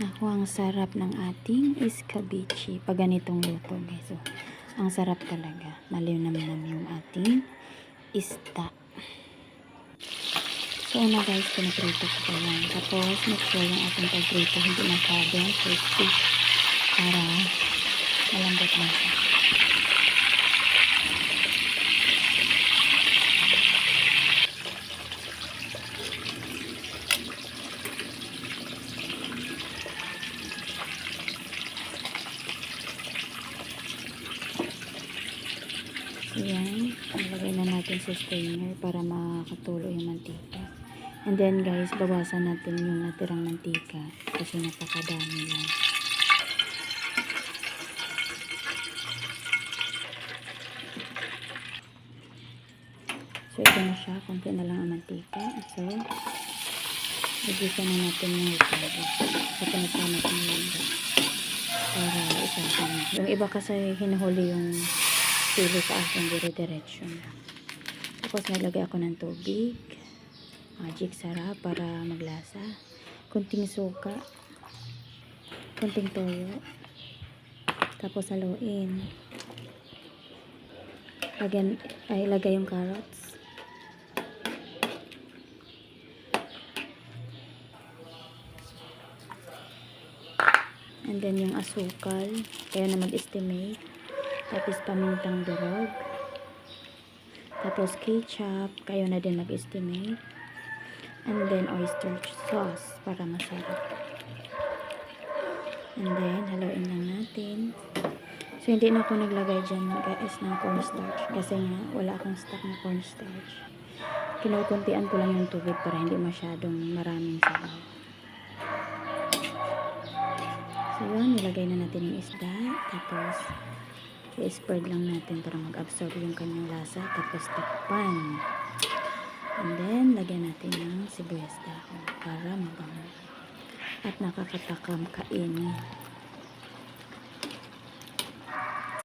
Ako, ang sarap ng ating escabeche pag ganitong luto, guys. So, ang sarap talaga. Malinamnam yung ating isda. So, una guys, pinaprito ko pa yan. Tapos, make sure yung ating pagprito hindi masyadong crispy para malambot na siya. Ayan, ilagay na natin sa strainer para makatulo yung mantika. And then guys, bawasan natin yung natirang mantika kasi napakadami lang. So ito na siya, konti na lang ang mantika. So, lagyan na natin yung ito. So pinasama natin yung ito para isahin. Yung iba kasi hinuhuli yung sili sa akin dire-diretso na. Tapos nilagay ako ng tubig, magic sarap para maglasa, kunting suka, kunting toyo, tapos haluin. Ilagay yung carrots, and then yung asukal, kaya na mag-estimate. Tapos pamintang durog. Tapos ketchup, kayo na din mag-estimate. And then oyster sauce para masarap. And then haluin lang natin. So hindi na ako naglagay dyan guys ng cornstarch kasi nga wala akong stock na cornstarch. Kinukuntian ko lang yung tubig para hindi masyadong maraming sabaw. So yun, nilagay na natin yung isda. Tapos i-spread lang natin para mag-absorb yung kanyang lasa. Tapos takpan. And then, lagyan natin ng sibuyas dahon para mabango. At nakakatakam kainin.